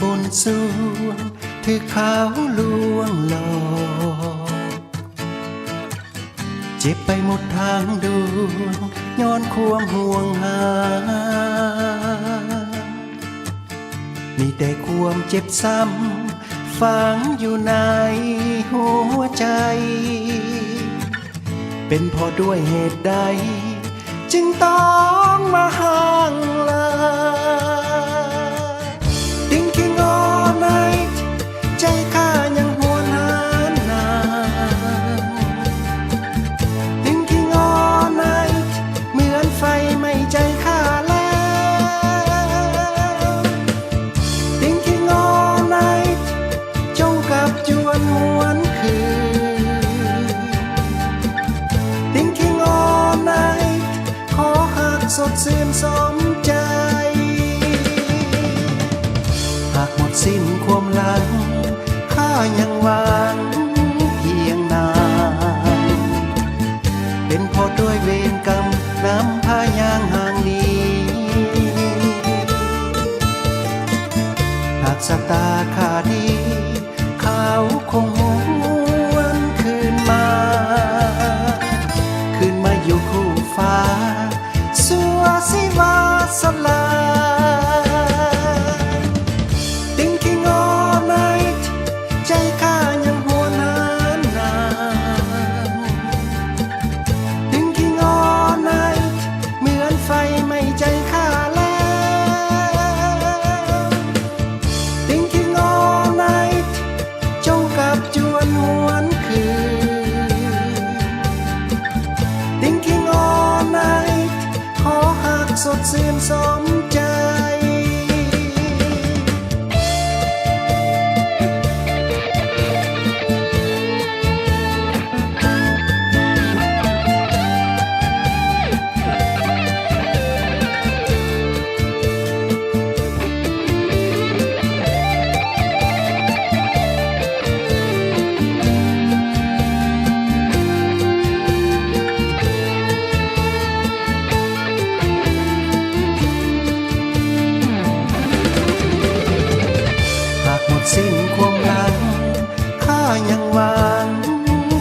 บนสวงถือขาวลวงหลอกเจ็บไปหมดทางดวงย้อนความห่วงหามีแต่ความเจ็บซ้ำฝังอยู่ในหัวใจเป็นเพราะด้วยเหตุใดจึงต้องมาห่างลา Thinking all night ใจข้ายังหวนหานาน Thinking all night เหมือนไฟไม่ใจข้าแล้ว Thinking all night จงกับจวนหวนคืน Thinking all night ขอหักสดชื่นสมใจหากหมดสิ้นความหลังข้ายังหวังเพียงนานเป็นเพราะด้วยเวรกรรมน้ำพายางห่างนี้หากสตาข้าดีเขาคงหวนคืนมาอยู่คู่ฟ้าสัวสิวาสลา Thinking all night ใจข้ายังหวนหานาน Thinking all night เหมือนไฟไม่ใจข้าแล้ว Thinking all night จงกับจวนหวนคืน Thinking all night ขอหักสดชื่นสมใจสิ้นความหลังข้ายังหวัง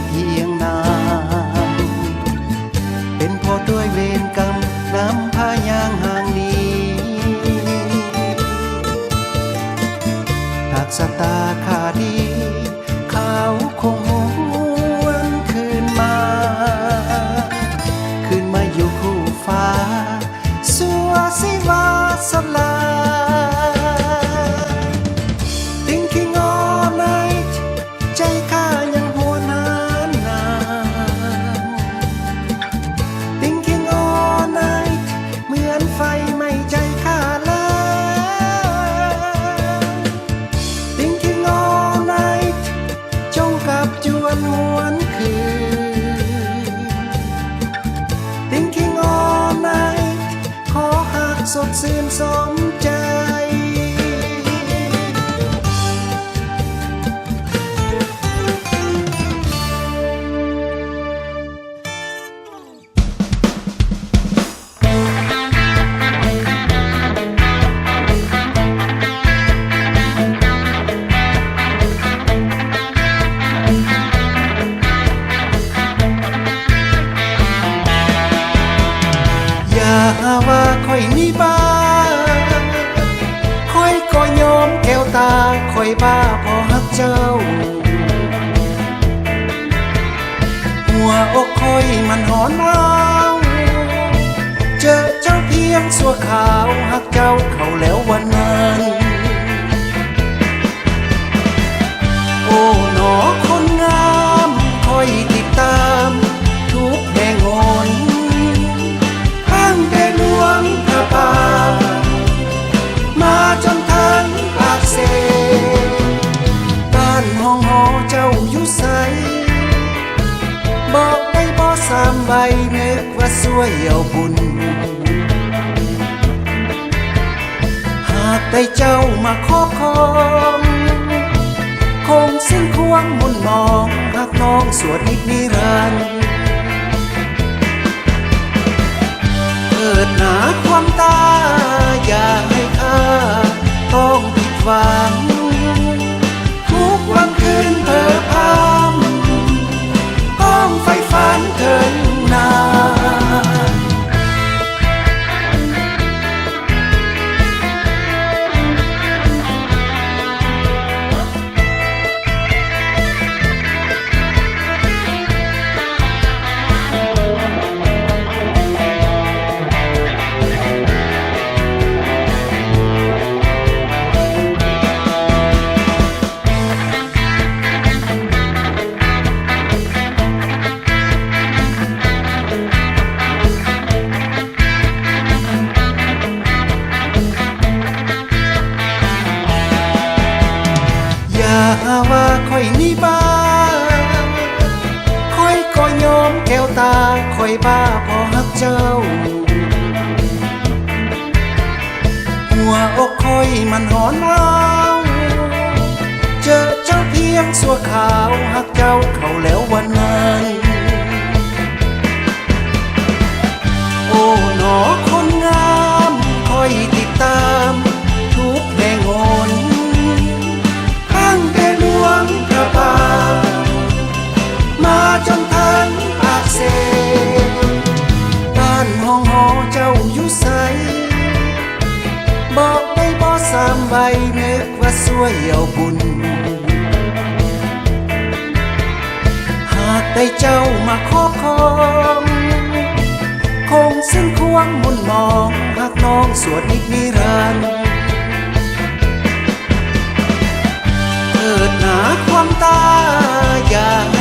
เพียงนานเป็นเพราะด้วยเวรกรรมน้ำพายางห่างนี้หากสตาข้าดีเขาคงหวนคืนมาอยู่คู่ฟ้าสัวสิวาสลาThinking all night ใจข้ายังหวนหานาน Thinking all night เหมือนไฟไม่ใจข้าแล้ว Thinking all night จงกับจวนหวนคืน Thinking all night ขอหักสดชื่นสมใจอย่าว่าค่อยนี่บ้าค่อยก็ยอมแก้วตาค่อยบ้าพอฮักเจ้าหัวอกค่อยมันหอนร้าวเจอเจ้าเพียงสัวขาวฮักเจ้าเข้าแล้ววันนั้นโอ้หนอคนงามค่อยติดตามทุกแห่งหนแต่หลวงพระบางมาจนทันปากเสบ้านห้องหอเจ้าอยู่ไสบอกได้บ่สามใบนึกว่าสวยเอาบุญหากได้เจ้ามาครอบครองคงสิ้นควงมุนมองหักน้องสวดนิรันดร์เกิดหนาความตาอย่าให้ข้าต้องผิดหวัง ฝันทุกวันคืนเพ้อพำห้องไฟฝันเถินนาน อย่าว่าค่อยนี่บ้าค่อยก็ยอมแก้วตาค่อยบ้าพอฮักเจ้าหัวอกค่อยมันหอนเอาเจอเจ้าเพียงสัวขาวฮักเจ้าเขาแล้ววันนั้นโอ้หนอคนงามค่อยติดตามทุกแห่งหนทั้งแต่หลวงพระบางมาจนทันปากเสบ้านห้องหอเจ้าอยู่ใสบอกได้บ่สามใบนึกว่าสวยเอาบุญหากได้เจ้ามาครอบครองคงสิ้นควงมุนมองหากน้องสวดนิรันดร์เกิดหนาความตาอย่าให้